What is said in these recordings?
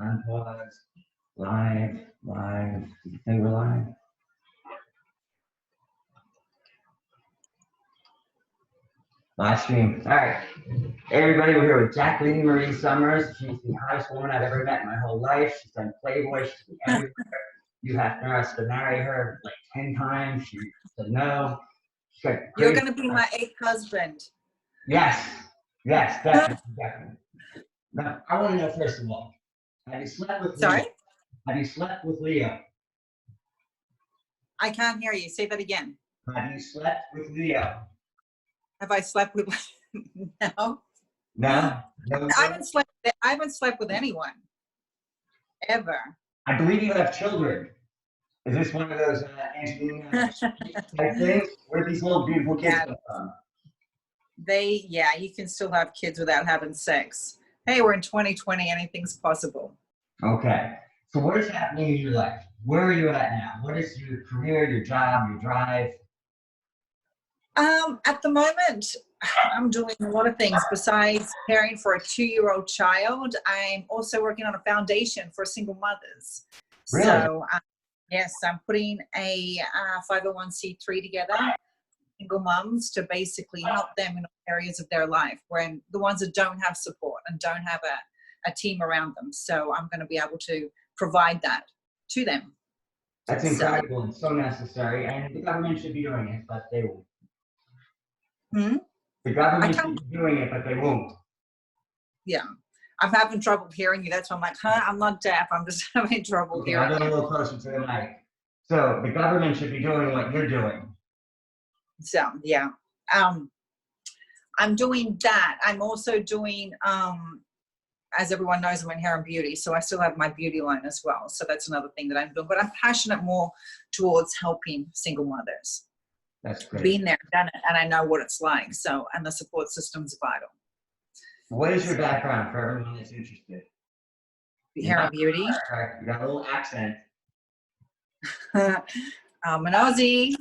Unpause. Live. Did you say we're live? Live stream. All right. Hey, everybody, we're here with Jaqueline Maree Summers. She's the hottest woman I've ever met in my whole life. She's done Playboy. She's been everywhere. You have asked to marry her like 10 times. She said no. You're going to be my 8th husband. Yes, definitely. Now, I want to know, first of all, have you slept with Sorry? Leo? Have you slept with Leo? I can't hear you. Say that again. Have you slept with Leo? Have I slept with? No. No? I haven't slept with anyone ever. I believe you have children. Is this one of those Angelina type things? Where do these little beautiful kids come from? You can still have kids without having sex. Hey, we're in 2020. Anything's possible. Okay. So what is happening in your life? Where are you at now? What is your career, your job, your drive? At the moment, I'm doing a lot of things besides caring for a 2-year-old child. I'm also working on a foundation for single mothers. Really? So, yes, I'm putting a 501c3 together, single moms, to basically help them in areas of their life when the ones that don't have support and don't have a team around them. So I'm going to be able to provide that to them. That's incredible and so necessary. And the government should be doing it, but they won't. The government should be doing it, but they won't. Yeah. I'm having trouble hearing you. That's why I'm like, I'm not deaf. I'm just having trouble hearing you. I'll get a little closer to the mic. So the government should be doing what you're doing. So, yeah. I'm doing that. I'm also doing, as everyone knows, I'm in hair and beauty. So I still have my beauty line as well. So that's another thing that I'm doing. But I'm passionate more towards helping single mothers. That's great. Been there, done it, and I know what it's like. So, and the support system's vital. What is your background for everyone that's interested? Hair and beauty. You got a little accent. I'm an Aussie.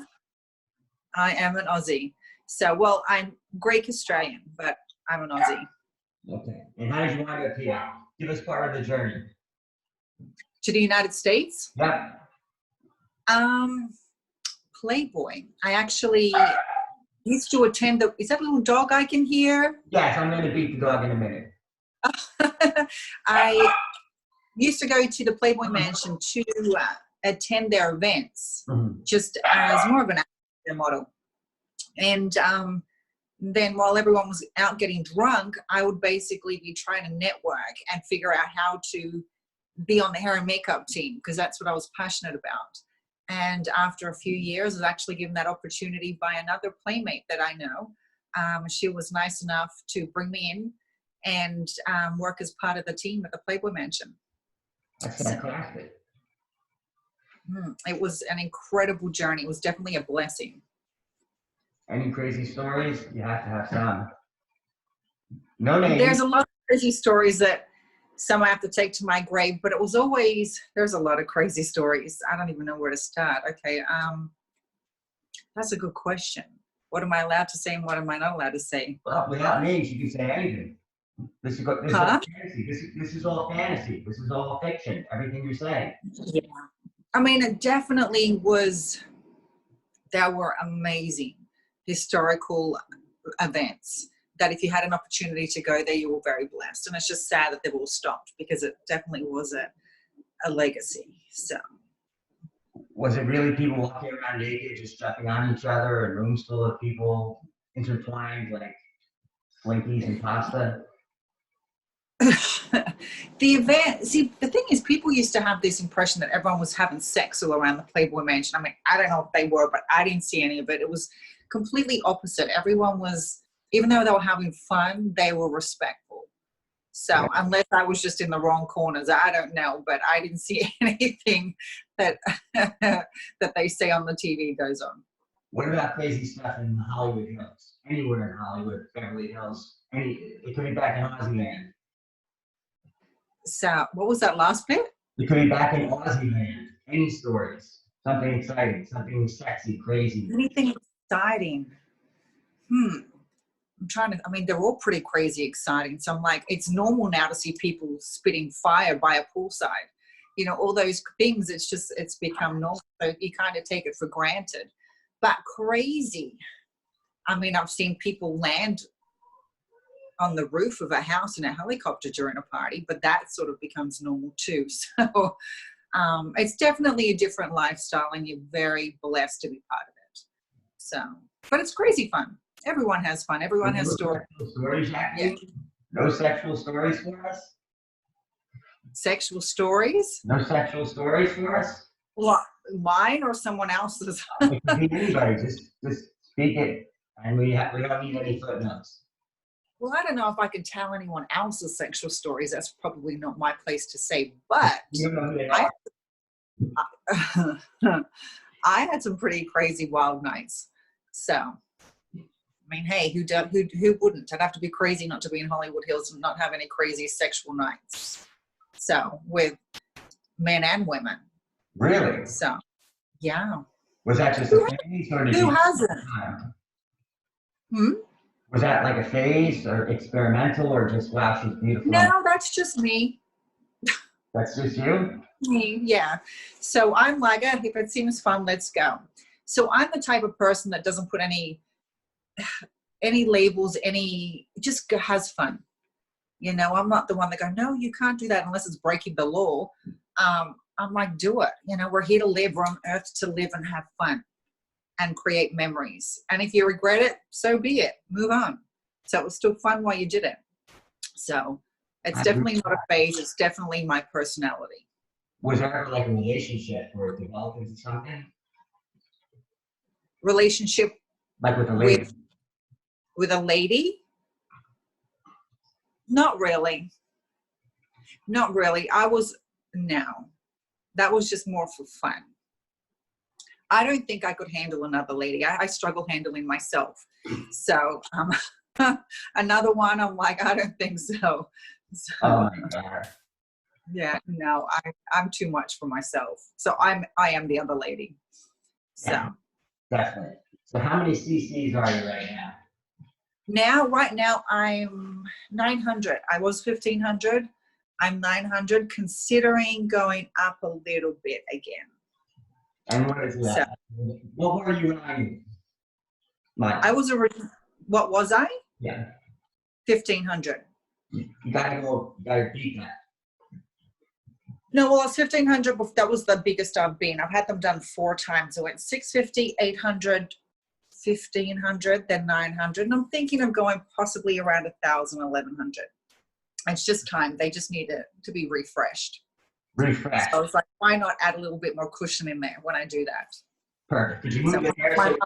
I am an Aussie. So, well, I'm Greek Australian, but I'm an Aussie. Okay. And how did you wind up here? Give us part of the journey. To the United States? Yep. Playboy. I actually used to attend is that a little dog I can hear? Yes, I'm going to beat the dog in a minute. I used to go to the Playboy Mansion to attend their events, just as more of an actor model. And then while everyone was out getting drunk, I would basically be trying to network and figure out how to be on the hair and makeup team, because that's what I was passionate about. And after a few years, I was actually given that opportunity by another Playmate that I know. She was nice enough to bring me in and work as part of the team at the Playboy Mansion. That's fantastic. It was an incredible journey. It was definitely a blessing. Any crazy stories? You have to have some. No names. There's a lot of crazy stories that some I have to take to my grave, but it was always, there's a lot of crazy stories. I don't even know where to start. Okay. That's a good question. What am I allowed to say and what am I not allowed to say? Well, without names, you can say anything. This is all fantasy. This is all fantasy. This is all fiction. Everything you're saying. Yeah. I mean, it definitely was, there were amazing historical events that if you had an opportunity to go there, you were very blessed. And it's just sad that they've all stopped because it definitely was a legacy. So. Was it really people walking around naked, just jumping on each other, and rooms full of people intertwined like Slinkies and pasta? The event, see, the thing is, people used to have this impression that everyone was having sex all around the Playboy Mansion. I mean, I don't know if they were, but I didn't see any of it. It was completely opposite. Everyone was, even though they were having fun, they were respectful. So unless I was just in the wrong corners, I don't know, but I didn't see anything that that they say on the TV goes on. What about crazy stuff in Hollywood Hills? Anywhere in Hollywood, Beverly Hills, it could be back in Aussie land. So what was that last bit? It could be back in Aussie land. Any stories? Something exciting, something sexy, crazy. Anything exciting? I mean, they're all pretty crazy exciting. So I'm like, it's normal now to see people spitting fire by a poolside. You know, all those things, it's become normal. So you kind of take it for granted. But crazy. I mean, I've seen people land on the roof of a house in a helicopter during a party, but that sort of becomes normal too. So it's definitely a different lifestyle, and you're very blessed to be part of it. So, but it's crazy fun. Everyone has fun. Everyone has stories. Yeah. No sexual stories for us? Sexual stories? No sexual stories for us? What, mine or someone else's? It could be anybody. Just speak it, and we don't need any footnotes. Well, I don't know if I can tell anyone else's sexual stories. That's probably not my place to say. But I had some pretty crazy wild nights. So, I mean, hey, who wouldn't? I'd have to be crazy not to be in Hollywood Hills and not have any crazy sexual nights. So, with men and women. Really? So, yeah. Was that just a phase, or Who hasn't? Was that like a phase, or experimental, or just, wow, she's beautiful? No, that's just me. That's just you? Me, yeah. So I'm like, if it seems fun, let's go. So I'm the type of person that doesn't put any labels, just has fun. You know, I'm not the one that go, no, you can't do that unless it's breaking the law. I'm like, do it. You know, we're here to live. We're on earth to live and have fun and create memories. And if you regret it, so be it. Move on. So it was still fun while you did it. So it's definitely not a phase. It's definitely my personality. Was there ever like a relationship where it developed into something? Relationship? Like with a lady? With a lady? Not really. Not really. No. That was just more for fun. I don't think I could handle another lady. I struggle handling myself. So another one, I'm like, I don't think so. Oh my God. Yeah, no, I'm too much for myself. So I am the other lady. So yeah, definitely. So how many cc's are you right now? Right now I'm 900. I was 1500. I'm 900, considering going up a little bit again. And what is that? So, what were you running? I was what was I? Yeah. 1500. You gotta beat that. No, well, I was 1500. That was the biggest I've been. I've had them done 4 times. I went 650, 800, 1500, then 900. And I'm thinking of going possibly around 1,000, 1,100. It's just time. They just need to be refreshed. Refreshed. So I was like, why not add a little bit more cushion in there when I do that? Perfect. Did you move your hair?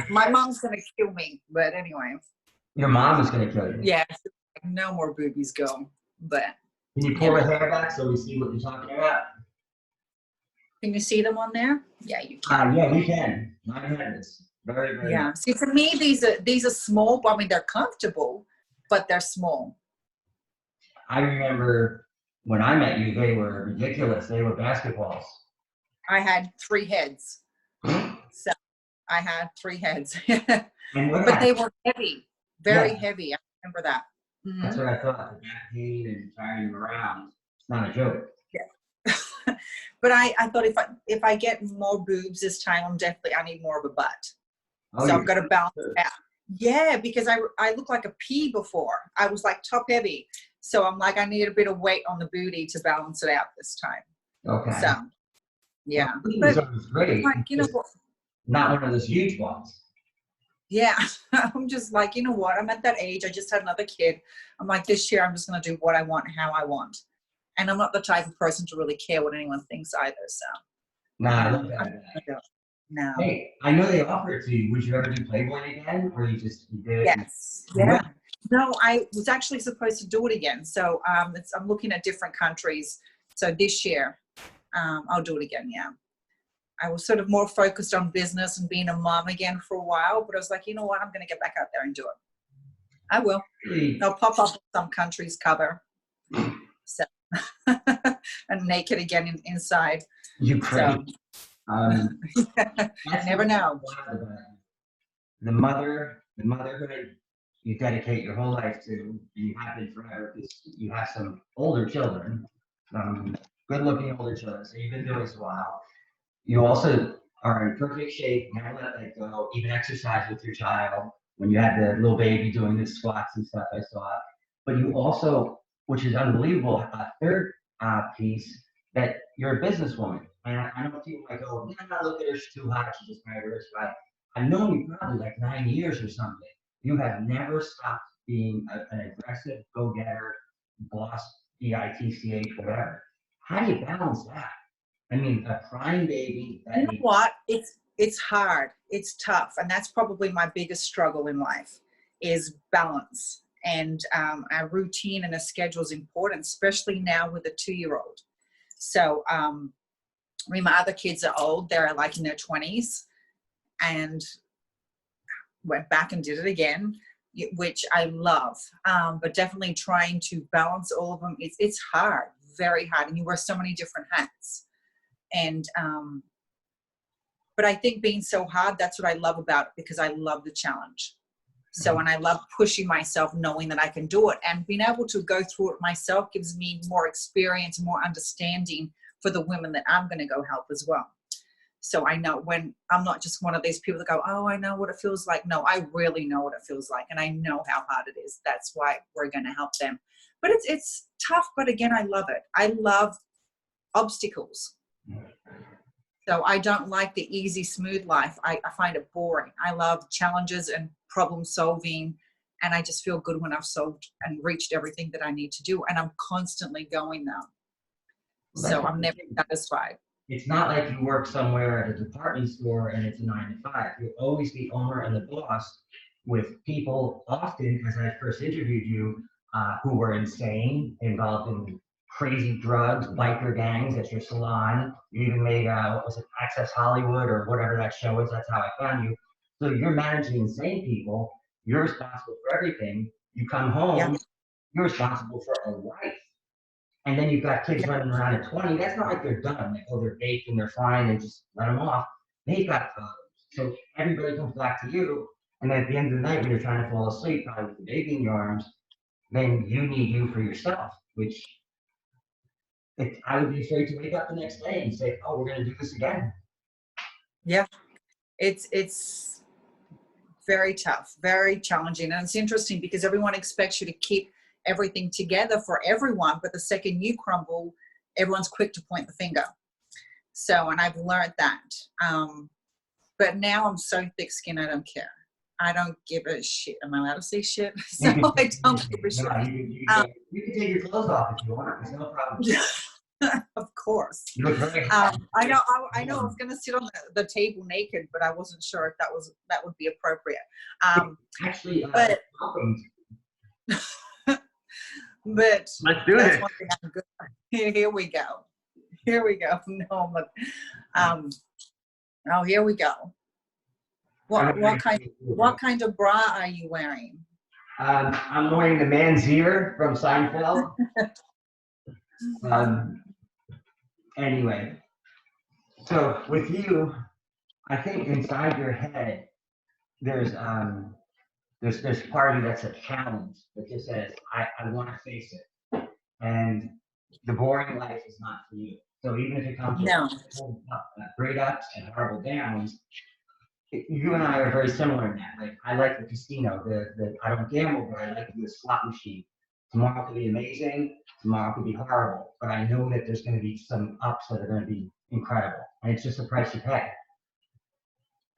My mom's going to kill me. But anyway. Your mom is going to kill you? Yeah. No more boobies, girl. But. Can you pull the hair back so we see what you're talking about? Can you see them on there? Yeah, you can. Yeah, we can. My goodness. Very, very. Yeah. See, for me, these are small. I mean, they're comfortable, but they're small. I remember when I met you, they were ridiculous. They were basketballs. I had 3 heads. So I had 3 heads. But they were heavy, very heavy. I remember that. Mm-hmm. That's what I thought. The back pain and carrying them around. It's not a joke. Yeah. But I thought if I get more boobs this time, I need more of a butt. So I've got to balance it out. Yeah, because I looked like a pea before. I was like top heavy. So I'm like, I need a bit of weight on the booty to balance it out this time. Okay. So, yeah. Well, but great. Like, you know what? Not one of those huge ones. Yeah. I'm just like, you know what? I'm at that age. I just had another kid. I'm like, this year I'm just going to do what I want, how I want. And I'm not the type of person to really care what anyone thinks either. So. Nah, I love that. No. Hey, I know they offer it to you. Would you ever do Playboy again? Or you did it? Yes. Yeah. No, I was actually supposed to do it again. So I'm looking at different countries. So this year, I'll do it again, yeah. I was sort of more focused on business and being a mom again for a while. But I was like, you know what? I'm going to get back out there and do it. I will. I'll pop up on some countries' cover. So and naked again inside. You crazy. So, I never know. The motherhood, you dedicate your whole life to, you have been forever, because you have some older children, good-looking older children, so you've been doing this a while. You also are in perfect shape, never let that go, even exercise with your child. When you had the little baby doing the squats and stuff, I saw it. But you also, which is unbelievable, a third piece, that you're a businesswoman. And I know people might go, "Yeah, look at her, she's too hot, she just married a rich guy." I've known you probably like 9 years or something. You have never stopped being an aggressive go-getter, boss, bitch, whatever. How do you balance that? I mean, a crying baby. You know what? It's hard. It's tough, and that's probably my biggest struggle in life is balance. And our routine and a schedule is important, especially now with a 2-year-old. So, I mean, my other kids are old; they're like in their 20s, and went back and did it again, which I love. But definitely trying to balance all of them. It's hard, very hard, and you wear so many different hats. And but I think being so hard, that's what I love about it, because I love the challenge. So, and I love pushing myself, knowing that I can do it, and being able to go through it myself gives me more experience, more understanding for the women that I'm going to go help as well. So I know, when I'm not just one of these people that go, "Oh, I know what it feels like." No, I really know what it feels like, and I know how hard it is. That's why we're going to help them. But it's tough. But again, I love it. I love obstacles. So I don't like the easy, smooth life. I find it boring. I love challenges and problem solving, and I just feel good when I've solved and reached everything that I need to do, and I'm constantly going now. So I'm never satisfied. It's not like you work somewhere at a department store and it's a 9 to 5. You're always the owner and the boss, with people often, as I first interviewed you, who were insane, involved in crazy drugs, biker gangs at your salon. You even made, was it Access Hollywood or whatever that show is? That's how I found you. So you're managing insane people. You're responsible for everything. You come home, Yeah. you're responsible for a life. And then you've got kids running around at 20. That's not like they're done. Like, oh, they're baked and they're fine and just let them off. They've got problems. So everybody comes back to you. And at the end of the night, when you're trying to fall asleep, probably with the baby in your arms, then you need you for yourself, which I would be afraid to wake up the next day and say, "Oh, we're going to do this again." Yeah. It's very tough, very challenging. And it's interesting because everyone expects you to keep everything together for everyone, but the second you crumble, everyone's quick to point the finger. So, and I've learned that. But now I'm so thick-skinned, I don't care. I don't give a shit. Am I allowed to say shit? So I don't give a shit. No, you can take your clothes off if you want. There's no problem. Of course. You look very I know I was going to sit on the table naked, but I wasn't sure if that would be appropriate. Actually, but but let's do it. One thing I'm good. Here we go. No, but oh, here we go. What kind of bra are you wearing? I'm wearing the man's ear from Seinfeld. Anyway, so with you, I think inside your head, there's part of you that's a challenge that just says, I want to face it. And the boring life is not for you. So even if it comes with great ups and horrible downs, you and I are very similar in that. Like, I like the casino. I don't gamble, but I like to do a slot machine. Tomorrow could be amazing. Tomorrow could be horrible. But I know that there's going to be some ups that are going to be incredible, and it's just the price you pay.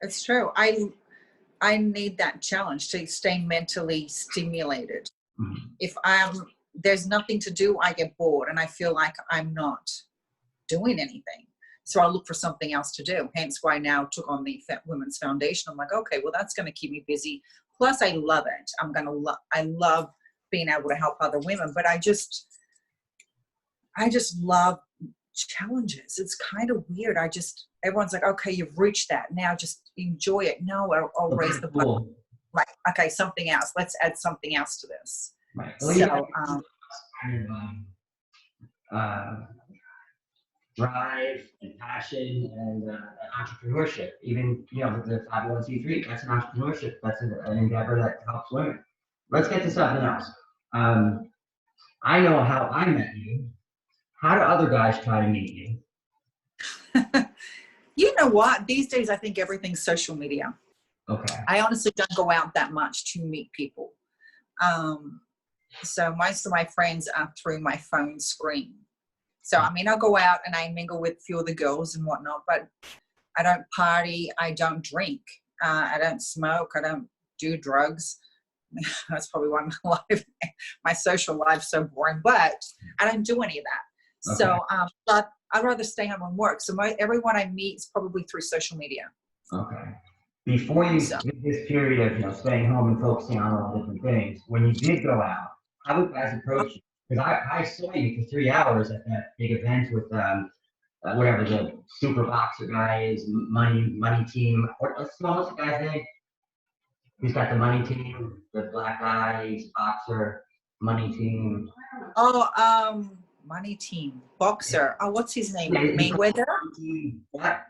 It's true. I need that challenge to stay mentally stimulated. Mm-hmm. If there's nothing to do, I get bored, and I feel like I'm not doing anything. So I look for something else to do. Hence why I now took on the Women's Foundation. I'm like, okay, well, that's going to keep me busy. Plus, I love it. I love being able to help other women. But I just love challenges. It's kind of weird. Everyone's like, okay, you've reached that. Now just enjoy it. No, I'll raise the bar. Like, okay, something else. Let's add something else to this. Right. So, drive and passion and entrepreneurship. Even, the 501c3, that's an entrepreneurship. That's an endeavor that helps women. let's get to something else. I know how I met you. How do other guys try to meet you? You know what? These days, I think everything's social media. Okay. I honestly don't go out that much to meet people. So most of my friends are through my phone screen. So, I mean, I'll go out and I mingle with a few of the girls and whatnot, but I don't party. I don't drink. I don't smoke. I don't do drugs. That's probably why my social life's so boring, but I don't do any of that. Okay. So, but I'd rather stay home and work. So everyone I meet is probably through social media. Okay. Before you did this period of, staying home and focusing on all different things, when you did go out, how would guys approach you? Because I saw you for 3 hours at that big event with whatever the super boxer guy is, money team. What's the guy's name? He's got the money team, the black guy, he's boxer, money team. Oh, money team, boxer. Oh, what's his name? Yeah, Mayweather? What?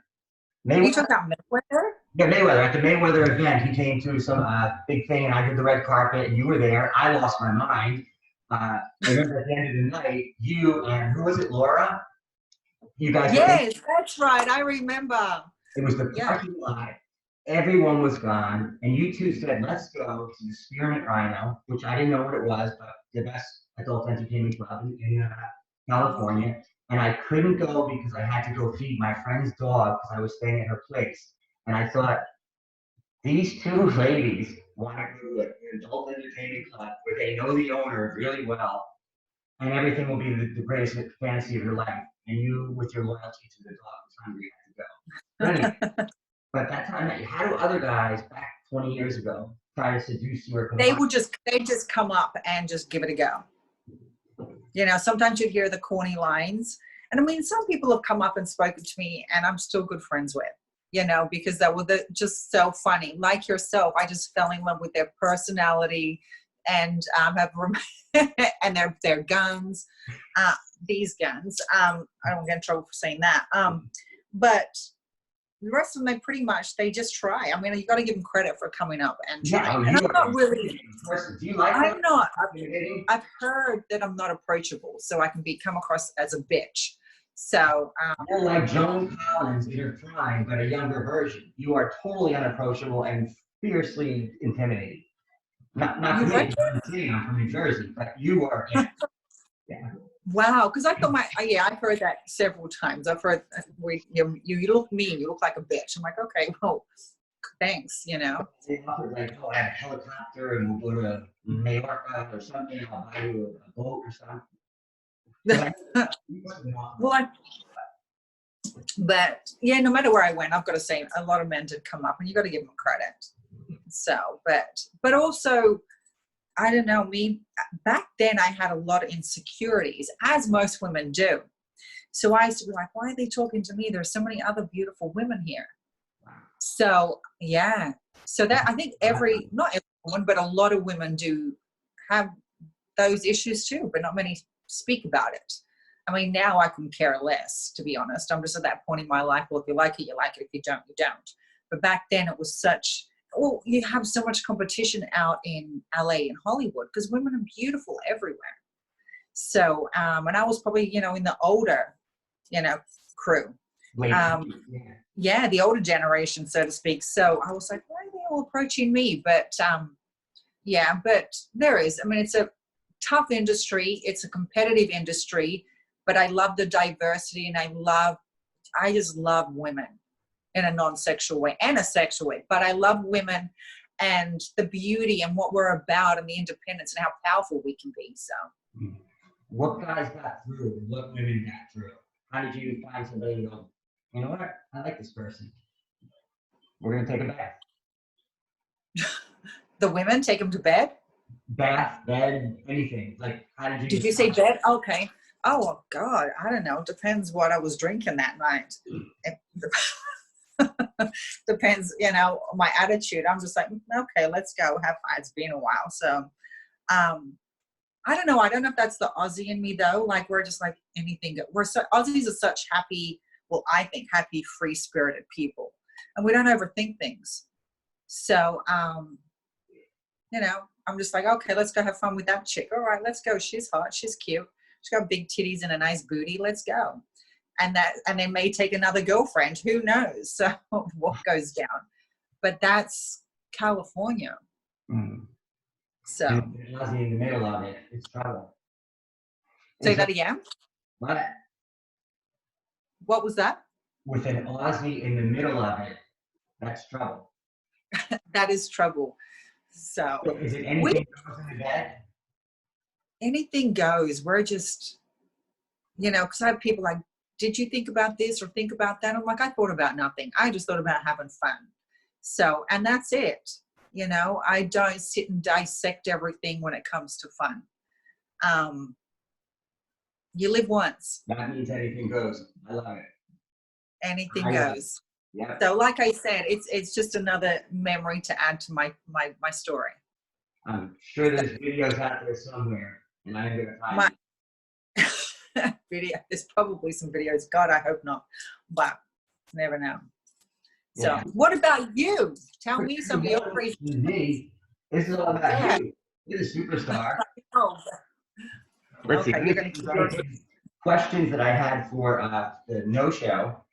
Are you talking about Mayweather? Yeah, Mayweather. At the Mayweather event, he came to some big thing, and I did the red carpet, and you were there. I lost my mind. I remember at the end of the night, you and who was it, Laura? You guys were in. Yes, that's right. I remember. It was the parking lot. Everyone was gone, and you two said, "Let's go to the Spearmint Rhino," which I didn't know what it was, but the best adult entertainment club in California. And I couldn't go because I had to go feed my friend's dog because I was staying at her place. And I thought, these two ladies want to go to an adult entertainment club where they know the owner really well, and everything will be the greatest fantasy of your life. And you, with your loyalty to the dog, was hungry, had to go. But anyway, but that time, how do other guys back 20 years ago try to seduce you or come on? They just come up and just give it a go. Sometimes you hear the corny lines. And I mean, some people have come up and spoken to me and I'm still good friends with, because they were just so funny. Like yourself, I just fell in love with their personality and and their guns, these guns. I don't get in trouble for saying that. But the rest of them, they just try. I mean, you got to give them credit for coming up and trying. And I'm not really. Do you like I'm not. I've heard that I'm not approachable, so I can come across as a bitch. So. You're like Joan Collins in your prime, but a younger version. You are totally unapproachable and fiercely intimidating. Not for me. I'm from New Jersey, but you are. Yeah. Wow, because I thought I've heard that several times. I've heard you look mean, you look like a bitch. I'm like, okay, well, thanks, They offered like, I have a helicopter and we'll go to Mallorca or something. I'll buy you a boat or something. But yeah, no matter where I went, I've got to say a lot of men did come up, and you got to give them credit. So, but also. I don't know, back then I had a lot of insecurities, as most women do. So I used to be like, why are they talking to me? There's so many other beautiful women here. So, yeah. So that, I think not everyone, but a lot of women do have those issues too, but not many speak about it. I mean, now I can care less, to be honest. I'm just at that point in my life, well, if you like it, you like it. If you don't, you don't. But back then it was you have so much competition out in LA and Hollywood because women are beautiful everywhere. So, and I was probably, in the older, crew. The older generation, so to speak. So I was like, why are they all approaching me? But, but there is. I mean, it's a tough industry. It's a competitive industry, but I love the diversity and I just love women. In a non-sexual way and a sexual way. But I love women and the beauty and what we're about and the independence and how powerful we can be. So. What guys got through? What women got through? How did you find somebody and go, you know what? I like this person. We're going to take a bath. The women take them to bed? Bath, bed, anything. Like, how did you? Did you say bed? Okay. Oh, God. I don't know. Depends what I was drinking that night. Depends, my attitude. I'm just like, okay, let's go have fun. It's been a while. So, I don't know. I don't know if that's the Aussie in me though. Like we're just like anything. Aussies are such happy, I think happy, free-spirited people. And we don't overthink things. So, I'm just like, okay, let's go have fun with that chick. All right, let's go. She's hot. She's cute. She's got big titties and a nice booty. Let's go. And they may take another girlfriend. Who knows? So what goes down? But that's California. Mm. So And Aussie in the middle of it, it's trouble. say that again. What? What was that? With an Aussie in the middle of it, that's trouble. That is trouble. So Is it anything goes in the bed? Anything goes. We're just, because I have people like, did you think about this or think about that? I'm like, I thought about nothing. I just thought about having fun. So, and that's it. I don't sit and dissect everything when it comes to fun. You live once. That means anything goes. I love it. Anything goes. Yeah. So like I said, it's just another memory to add to my story. I'm sure there's videos out there somewhere, and I'm going to find video. There's probably some videos. God, I hope not, but never know. So, What about you? Tell me some of your crazy. Me. This is all about you. You're the superstar. Let's see. Questions that I had for the no-show.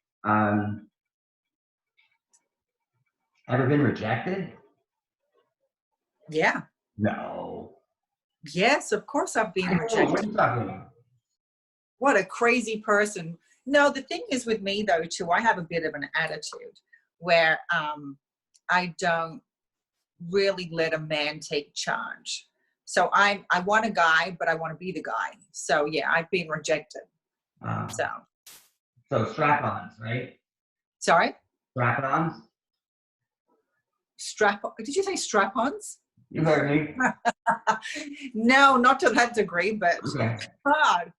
Ever been rejected? Yeah. No. Yes, of course I've been rejected. What are you talking about? What a crazy person. No, the thing is with me though too, I have a bit of an attitude where I don't really let a man take charge. So I want a guy, but I want to be the guy. So yeah, I've been rejected. So strap-ons, right? Sorry? Strap-ons? Did you say strap-ons? You heard me. No, not to that degree, but okay. God.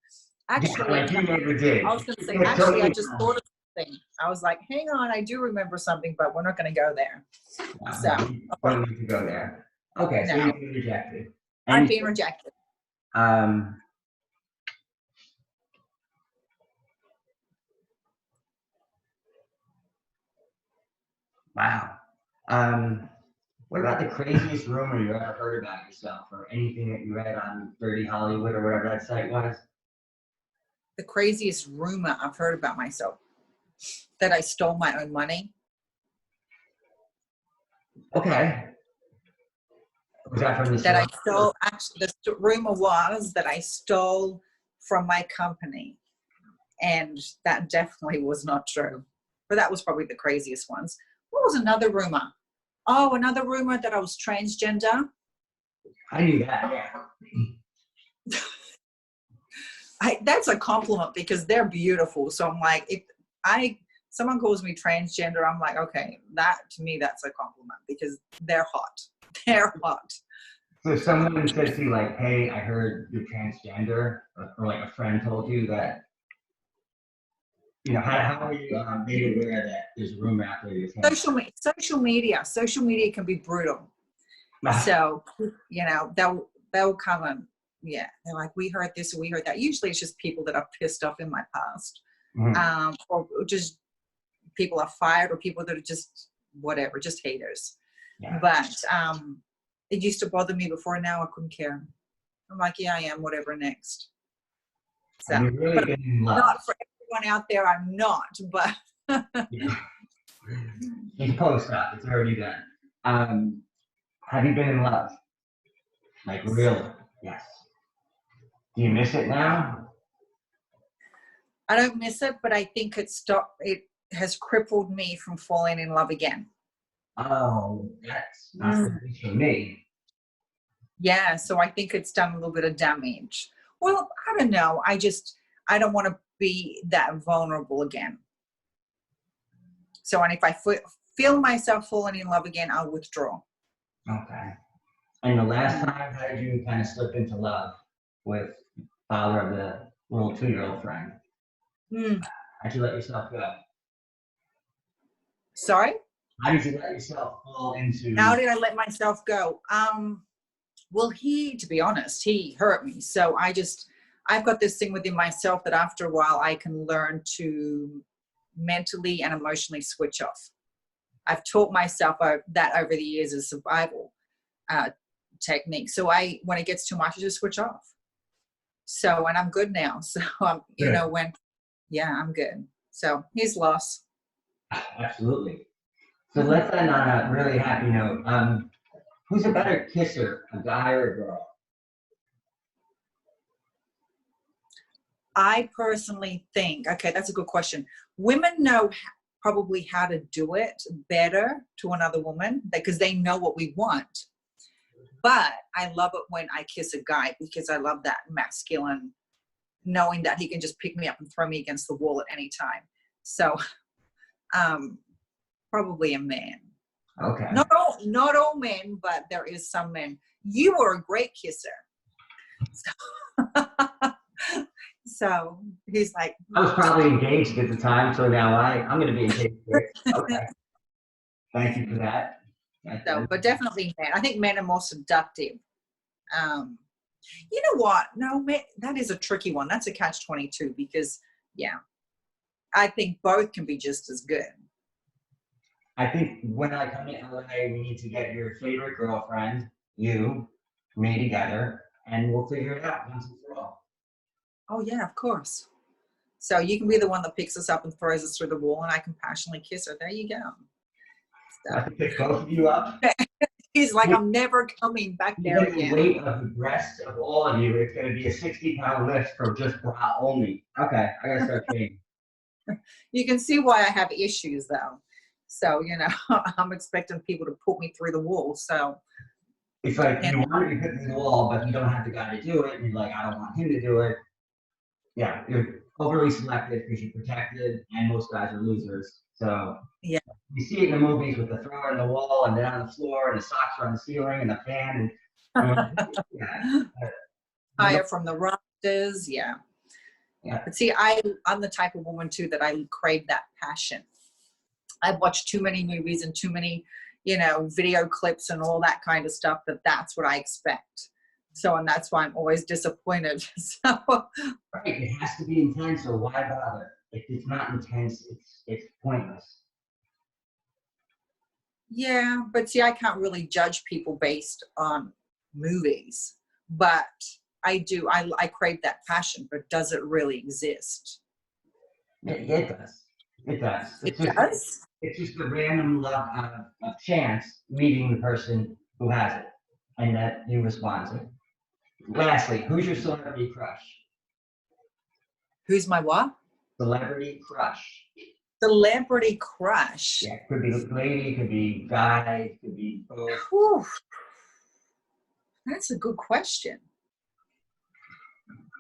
Actually, like you never did. I was going to say, actually, I just thought of something. I was like, hang on, I do remember something, but we're not going to go there. So, don't need to go there. Okay, so you've been rejected. I've been rejected. Wow. What about the craziest rumor you ever heard about yourself, or anything that you read on Dirty Hollywood or whatever that site was? The craziest rumor I've heard about myself, that I stole my own money. Okay. Was that from the that I stole? Actually, the rumor was that I stole from my company, and that definitely was not true. But that was probably the craziest ones. What was another rumor? Oh, another rumor that I was transgender. I knew that. Yeah. That's a compliment because they're beautiful. So I'm like, if someone calls me transgender, I'm like, okay, that to me, that's a compliment because they're hot. They're hot. So if someone says to you like, hey, I heard you're transgender, or like a friend told you that, how are you made aware that there's a rumor out there? Social media can be brutal. So, they'll come and, they're like, we heard this or we heard that. Usually it's just people that are pissed off in my past. Mm-hmm. Or just people are fired, or people that are just whatever, just haters. Yeah. But it used to bother me before. Now I couldn't care. I'm like, yeah, I am. Whatever, next. So, really not for everyone out there. I'm not, but it's post-op. It's already done. Have you been in love? Like really? Yes. Do you miss it now? I don't miss it, but I think it has crippled me from falling in love again. Oh, that's not good for me. Yeah, so I think it's done a little bit of damage. Well, I don't know. I don't want to be that vulnerable again. So, and if I feel myself falling in love again, I'll withdraw. Okay. And the last time, how did you kind of slip into love with father of the little 2-year-old friend? How'd you let yourself go? Sorry? How did you let yourself fall into? How did I let myself go? Well, to be honest, he hurt me. So I've got this thing within myself that after a while I can learn to mentally and emotionally switch off. I've taught myself that over the years as survival. technique. So when it gets too much, I just switch off. So, and I'm good now. So, you know, I'm good. So he's lost. Absolutely. So let's end on a really happy note. Who's a better kisser, a guy or a girl? I personally think, okay, that's a good question. Women know probably how to do it better to another woman because they know what we want. But I love it when I kiss a guy because I love that masculine, knowing that he can just pick me up and throw me against the wall at any time. So probably a man. Okay. Not all men, but there is some men. You were a great kisser. So he's like, I was probably engaged at the time, so now I'm going to be engaged here. Okay. Thank you for that. So, but definitely men. I think men are more seductive. You know what? No, man, that is a tricky one. That's a catch-22 because, yeah, I think both can be just as good. I think when I come to LA, we need to get your favorite girlfriend, you, me together, and we'll figure it out once and for all. Oh, yeah, of course. So you can be the one that picks us up and throws us through the wall, and I can passionately kiss her. There you go. So I can pick both of you up. He's like, I'm never coming back there again. The weight of the breasts of all of you, it's going to be a 60-pound lift for just bra only. Okay, I got to start training. You can see why I have issues, though. So, you know, I'm expecting people to put me through the wall. So it's like you want to be put through the wall, but you don't have the guy to do it. And you're like, I don't want him to do it. Yeah, you're overly selective because you're protected, and most guys are losers. So yeah, you see it in the movies with the thrower in the wall, and then on the floor, and the socks are on the ceiling, and the fan. And higher from the rafters. Yeah. But see, I'm the type of woman too that I crave that passion. I've watched too many movies and too many, you know, video clips and all that kind of stuff that's what I expect. So, and that's why I'm always disappointed. So, right, it has to be intense, or why bother? If it's not intense, it's pointless. Yeah, but see, I can't really judge people based on movies, but I do. I crave that passion, but does it really exist? It does. It does. It does? It's just a random luck of chance meeting the person who has it, and that you respond to. Lastly, who's your celebrity crush? Who's my what? Celebrity crush. Celebrity crush. Yeah, could be lady, could be guy, could be both. Whew. That's a good question.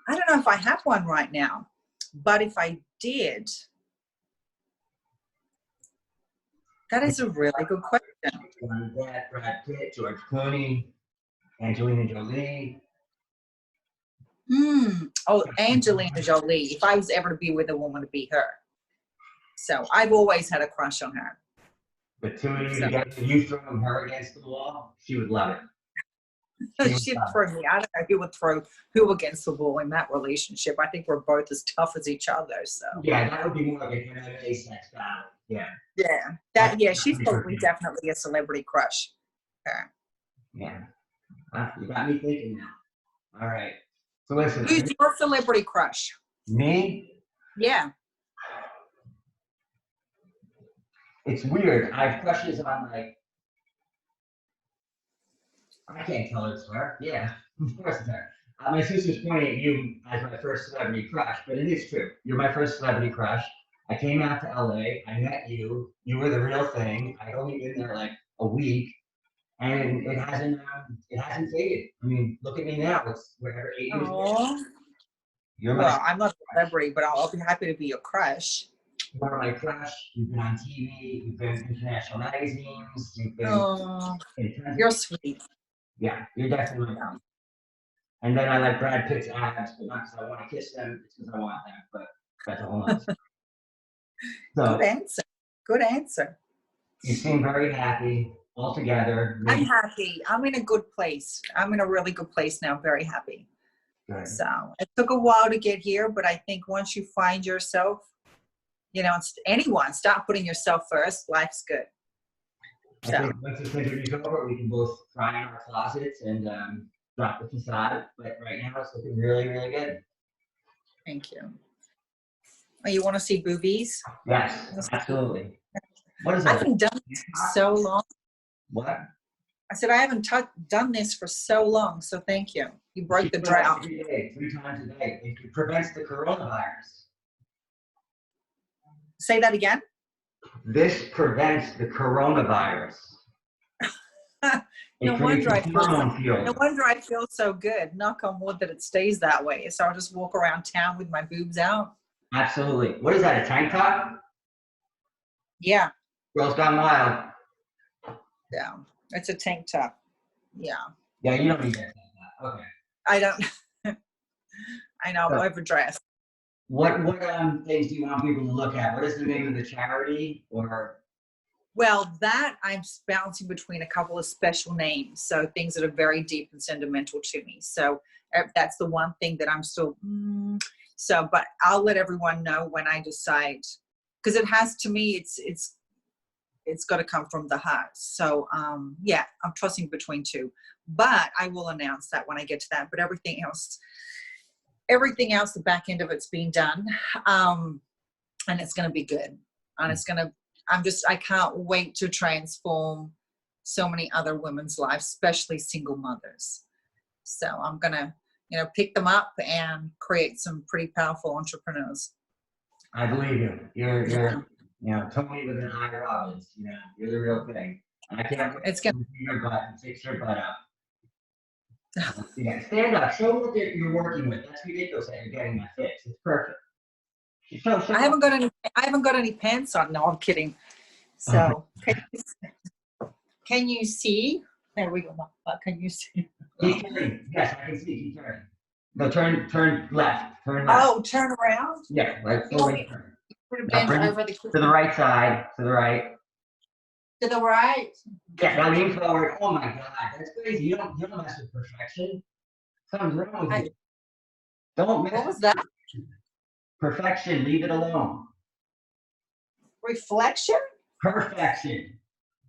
I don't know if I have one right now, but if I did, that is a really good question. Brad Pitt, George Clooney, Angelina Jolie. Oh, Angelina Jolie. If I was ever to be with a woman, to be her. So I've always had a crush on her. The two of you together, you throwing her against the wall, she would love it. She'd throw me. I don't know who would throw who against the wall in that relationship. I think we're both as tough as each other. So yeah, that would be more of a MMA sex battle. Yeah. Yeah. Yeah, she's probably definitely a celebrity crush. Her. Yeah. You got me thinking now. All right. So listen. Who's your celebrity crush? Me? Yeah. It's weird. I have crushes on, like, I can't tell it's her. Yeah, of course it's her. My sister's pointing at you as my first celebrity crush, but it is true. You're my first celebrity crush. I came out to LA. I met you. You were the real thing. I'd only been there like a week, and it hasn't faded. I mean, look at me now. It's whatever 8 years later. Well, I'm not a celebrity, but I'll be happy to be your crush. You're my crush. You've been on TV. You've been in international magazines. You've been. You're sweet. Yeah, you're definitely. And then I like Brad Pitt's abs, but not because I want to kiss them, it's because I want them. But that's a whole other story. So, good answer. Good answer. You seem very happy altogether. I'm happy. I'm in a good place. I'm in a really good place now. Very happy. Good. So it took a while to get here, but I think once you find yourself, you know, anyone, start putting yourself first. Life's good. I So think once this interview's over, we can both try in our closets and drop the facade. But right now, it's looking really, really good. thank you. Oh, you want to see boobies? Yes, absolutely. What is I that? haven't done this for so long. What? I said I haven't done this for so long, so thank you. You broke the She does it drought. every day, 3 times a day. It prevents the coronavirus. Say that again. This prevents the coronavirus. No It creates wonder a I feel hormone no field. wonder I feel so good. Knock on wood that it stays that way. So I'll just walk around town with my boobs out. Absolutely. What is that, a tank top? Yeah, Girls Gone Wild. yeah. It's a tank top. Yeah. Yeah, you don't need that tank top. Okay. I don't. I know. So, Overdressed. what things do you want people to look at? What is the name of the charity? Or Well, that I'm bouncing between a couple of special names, so things that are very deep and sentimental to me. So that's the one thing that I'm still. So, but I'll let everyone know when I decide, because it has to me. It's got to come from the heart. So, yeah, I'm tossing between two, but I will announce that when I get to that. But everything else, the back end of it's being done, and it's going to be good, and it's going to. I can't wait to transform so many other women's lives, especially single mothers. So I'm going to, pick them up and create some pretty powerful entrepreneurs. I believe you. You're Tony with an eye Robbins. You're the real thing. And I can't wait It's to going see your butt and fix your butt up. Yeah, stand up. Show what you're working with. That's ridiculous that you're getting that fix. It's perfect. Show. I haven't got any pants on. No, I'm kidding. So can you see? There we go. Can you see? Keep turning. Yes, I can see. Keep turning. No, turn left. Turn left. Oh, turn around. Yeah, like You full want way me turn. to Now bend bring over to the right side. To the right. To the right. Yeah, now lean forward. Oh my God, that's crazy. You don't mess with perfection. Something's wrong with you. Don't mess What was with that? perfection. Leave it alone. Reflection? Perfection.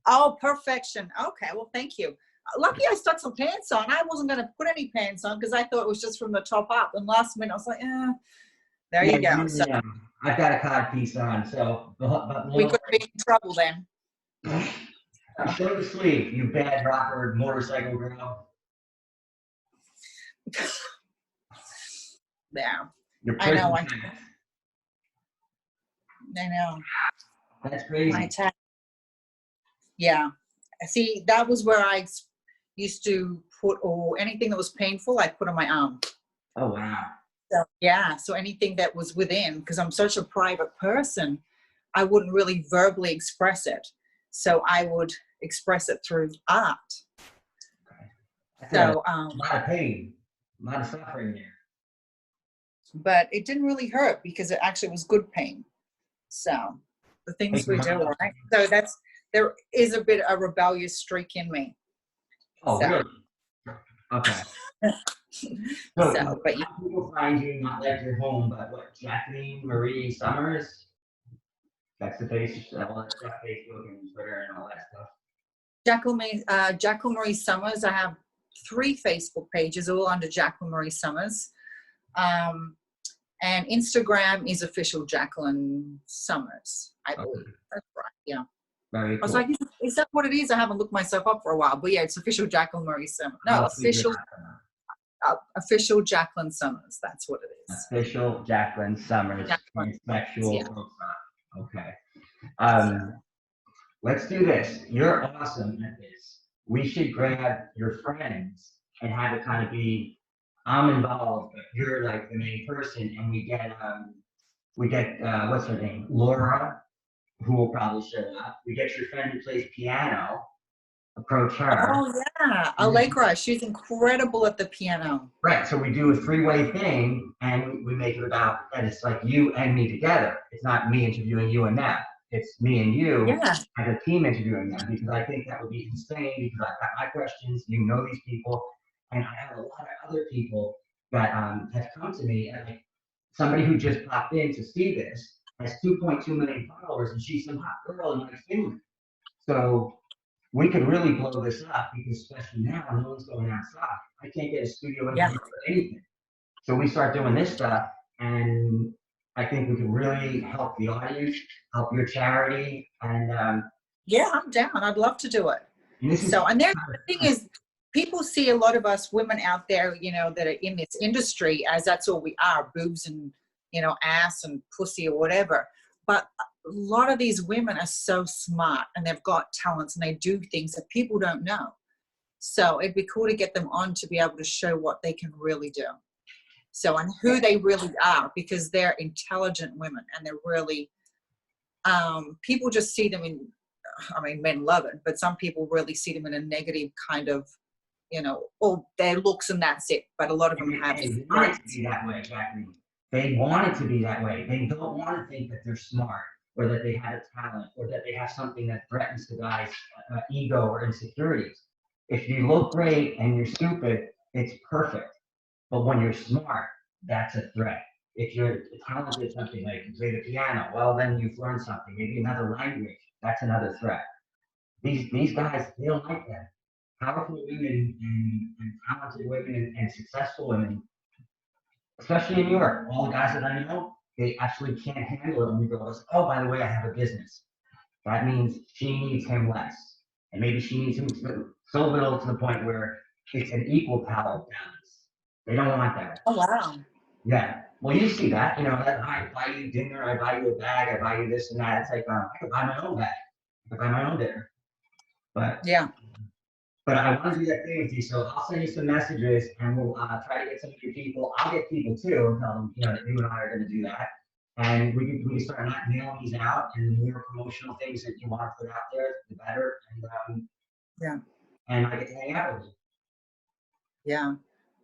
Oh, perfection. Okay, well, thank you. Lucky I stuck some pants on. I wasn't going to put any pants on because I thought it was just from the top up. And last minute, I was like, there you go. So I've got a cod piece on, so we could be in trouble then. show the sleeve, you bad rocker motorcycle girl. Yeah. You're I know. prison I know. That's crazy. Yeah. See, that was where I used to put, anything that was painful, I put on my arm. Oh, wow. So, yeah. So anything that was within, because I'm such a private person, I wouldn't really verbally express it. So I would express it through art. Okay. So, a lot of pain, a lot of suffering there. But it didn't really hurt because it actually was good pain. So the things we do, right? So there is a bit of a rebellious streak in me. Oh, so. Really? Okay. But people find you not like your home, but what, Jaqueline Maree Summers? That's the face, all that stuff, Facebook and Twitter and all that stuff. Jaqueline Maree Summers. I have 3 Facebook pages, all under Jaqueline Maree Summers. And Instagram is official Jaqueline Summers, I believe. That's right, yeah. Very cool. I was like, is that what it is? I haven't looked myself up for a while. But yeah, it's official Jaqueline Maree Summers. No, official Jaqueline Summers. That's what it is. Official Jaqueline Summers. Sexual profile. Okay. Let's do this. You're awesome at this. We should grab your friends and have it kind of be, I'm involved, but you're like the main person, and we get what's her name? Laura, who will probably show up. We get your friend who plays piano, approach her. Oh yeah, Allegra, she's incredible at the piano. Right, so we do a 3-way thing, and we make it about, and it's like you and me together. It's not me interviewing you and them. It's me and you as a team interviewing them, because I think that would be insane, because I've got my questions, these people, and I have a lot of other people that have come to me, and like somebody who just popped in to see this has 2.2 million followers, and she's some hot girl in like Finland. So we could really blow this up because especially now, no one's going outside. I can't get a studio in Yeah. here for anything. So we start doing this stuff, and I think we can really help the audience, help your charity, Yeah, I'm down. I'd love to do it. and this is So, and there, the thing is, people see a lot of us women out there, you know, that are in this industry as that's all we are, boobs and, you know, ass and pussy or whatever. But a lot of these women are so smart and they've got talents and they do things that people don't know. So it'd be cool to get them on to be able to show what they can really do. So, and who they really are, because they're intelligent women and they're really, people just see them in, I mean, men love it, but some people really see them in a negative kind of, you know, oh, their looks and that's it. But a lot of them have. they want it to be that way, Jacqueline. They want it to be that way. They don't want to think that they're smart or that they have a talent or that they have something that threatens the guy's ego or insecurities. If you look great and you're stupid, it's perfect. But when you're smart, that's a threat. If you're talented at something like you play the piano, well, then you've learned something, maybe another language. That's another threat. These guys, they don't like that. Powerful women and talented women and successful women, especially in New York, all the guys that I know, they actually can't handle it when we go, oh, by the way, I have a business. That means she needs him less. And maybe she needs him so little to the point where it's an equal power balance. They don't want that. Oh, wow. Yeah. Well, you see that, you know, that I buy you dinner, I buy you a bag, I buy you this and that. It's like, I could buy my own bag. I could buy my own dinner. But Yeah. But I want to do that thing with you, so I'll send you some messages, and we'll try to get some of your people. I'll get people too, and tell them, you know, that you and I are going to do that, and we can start nailing these out, and the more promotional things that you want to put out there, the better. Yeah. And I get to hang out with you. Yeah.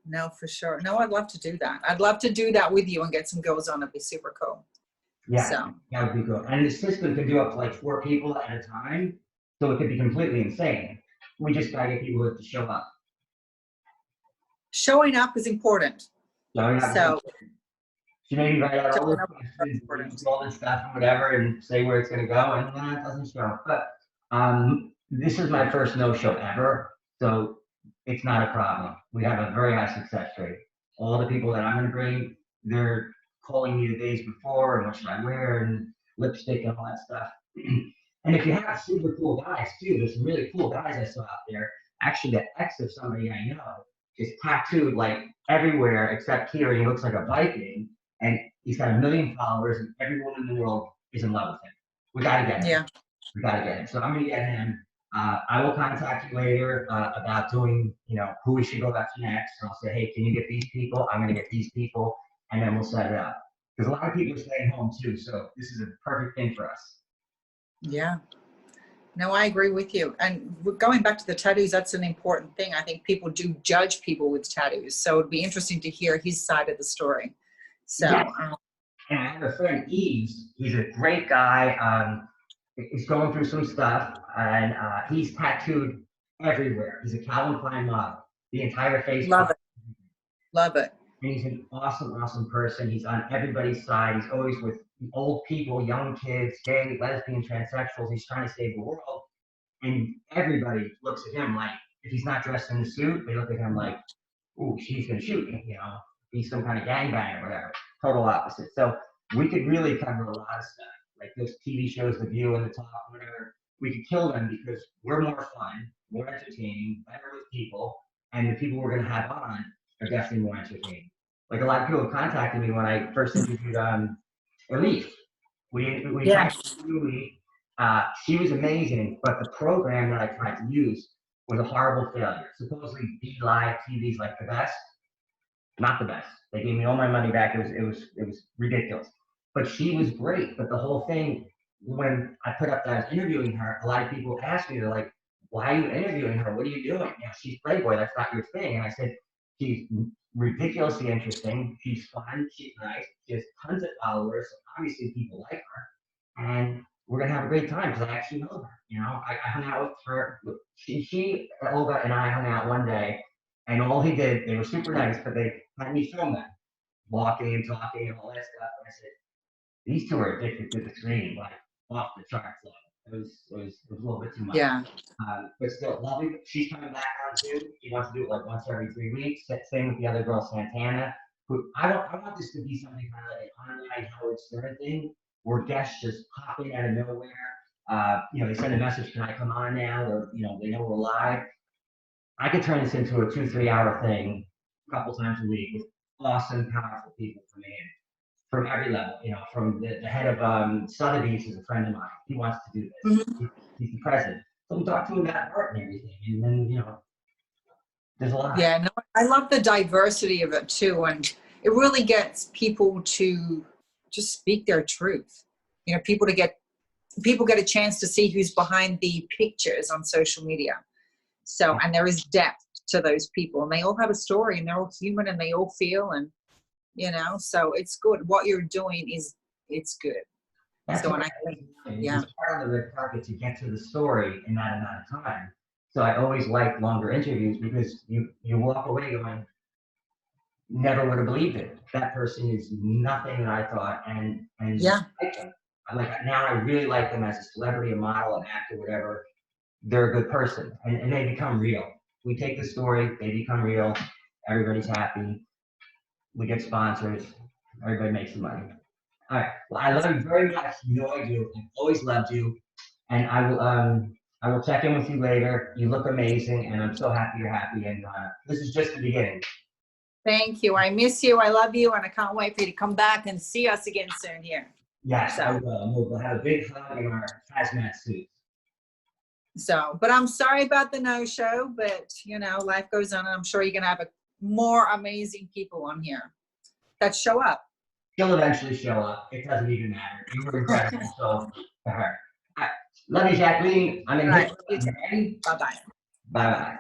No, for sure. No, I'd love to do that. I'd love to do that with you and get some girls on. It'd be super cool. Yeah, So. that would be good. And the system can do up to like 4 people at a time, so it could be completely insane. We just gotta get people to show up. Showing up is important. So she made me write out all showing the up is questions, important. all this stuff and whatever, and say where it's going to go, and it doesn't show. But this is my first no-show ever, so it's not a problem. We have a very high success rate. All the people that I'm going to bring, they're calling me the days before, and what should I wear, and lipstick and all that stuff. And if you have super cool guys too, there's some really cool guys I saw out there. Actually, the ex of somebody I know is tattooed like everywhere except here, and he looks like a Viking. And he's got 1 million followers, and every woman in the world is in love with him. We gotta get him. Yeah. We gotta get him. So I'm gonna get him. I will contact you later about doing, you know, who we should go after next. And I'll say, hey, can you get these people? I'm gonna get these people, and then we'll set it up. Because a lot of people are staying home too, so this is a perfect thing for us. Yeah. No, I agree with you. And going back to the tattoos, that's an important thing. I think people do judge people with tattoos. So it'd be interesting to hear his side of the story. So, yes. And I have a friend, Eves. He's a great guy. He's going through some stuff, and he's tattooed everywhere. He's a Calvin Klein model. The entire face. Love it. Love it. And he's an awesome, awesome person. He's on everybody's side. He's always with old people, young kids, gay, lesbian, transsexuals. He's trying to save the world. And everybody looks at him like, if he's not dressed in the suit, they look at him like, ooh, she's going to shoot me, you know, he's some kind of gangbanger or whatever. Total opposite. So we could really cover a lot of stuff, like those TV shows, The View and The Talk, whatever. We could kill them because we're more fun, more entertaining, better with people, and the people we're going to have on are definitely more entertaining. Like a lot of people have contacted me when I first interviewed Elise. We Yes. she was amazing, but the program that I tried to use was a horrible failure. Supposedly, Be Live TV is like the best, not the best. They gave me all my money back. It was ridiculous. But she was great. But the whole thing, when I put up that I was interviewing her, a lot of people asked me, they're like, "Why are you interviewing her? What are you doing? You know, she's Playboy. That's not your thing." And I said, "She's ridiculously interesting. She's fun. She's nice. She has tons of followers. So obviously, people like her, and we're gonna have a great time because I actually know her. You know, I hung out with her. Olga, and I hung out one day, and all he did, they were super nice, but they had me film them, walking and talking and all that stuff. And I said, these two are addicted to the screen, like off the charts. It was a little bit too much. Yeah. But still, lovely. She's coming back on too. She wants to do it like once every 3 weeks. Same with the other girl, Santana. Who I want this to be something kind of like an online Howard Stern thing, where guests just pop in out of nowhere. They send a message, "Can I come on now?" Or they know we're live. I could turn this into a 2-3 hour thing, a couple times a week with awesome, powerful people coming in from every level. From the head of Sotheby's is a friend of mine. He wants to do this. Mm-hmm. He's the president. So we talk to him about art and everything. And then, there's a lot. Yeah, no, I love the diversity of it too. And it really gets people to just speak their truth. People get a chance to see who's behind the pictures on social media. So, and there is depth to those people, and they all have a story, and they're all human, and they all feel, and so it's good. What you're doing it's good. That's so, and I think, yeah, it's part of the red carpet to get to the story in that amount of time. So I always like longer interviews because you walk away going, never would have believed it. That person is nothing that I thought, and yeah, now I really like them as a celebrity, a model, an actor, whatever. They're a good person, and they become real. We take the story, they become real. Everybody's happy. We get sponsors. Everybody makes some money. All right. Well, I love you very much. You know I do. I've always loved you, and I will check in with you later. You look amazing, and I'm so happy you're happy. And this is just the beginning. Thank you. I miss you. I love you, and I can't wait for you to come back and see us again soon here. Yes, I will. We'll have a big hug in our hazmat suits. So, but I'm sorry about the no-show, but life goes on, and I'm sure you're going to have more amazing people on here that show up. She'll eventually show up. It doesn't even matter. You were incredible. So, for her. All right. Love you, Jacqueline. I'm in. All right. Bye-bye. Bye-bye.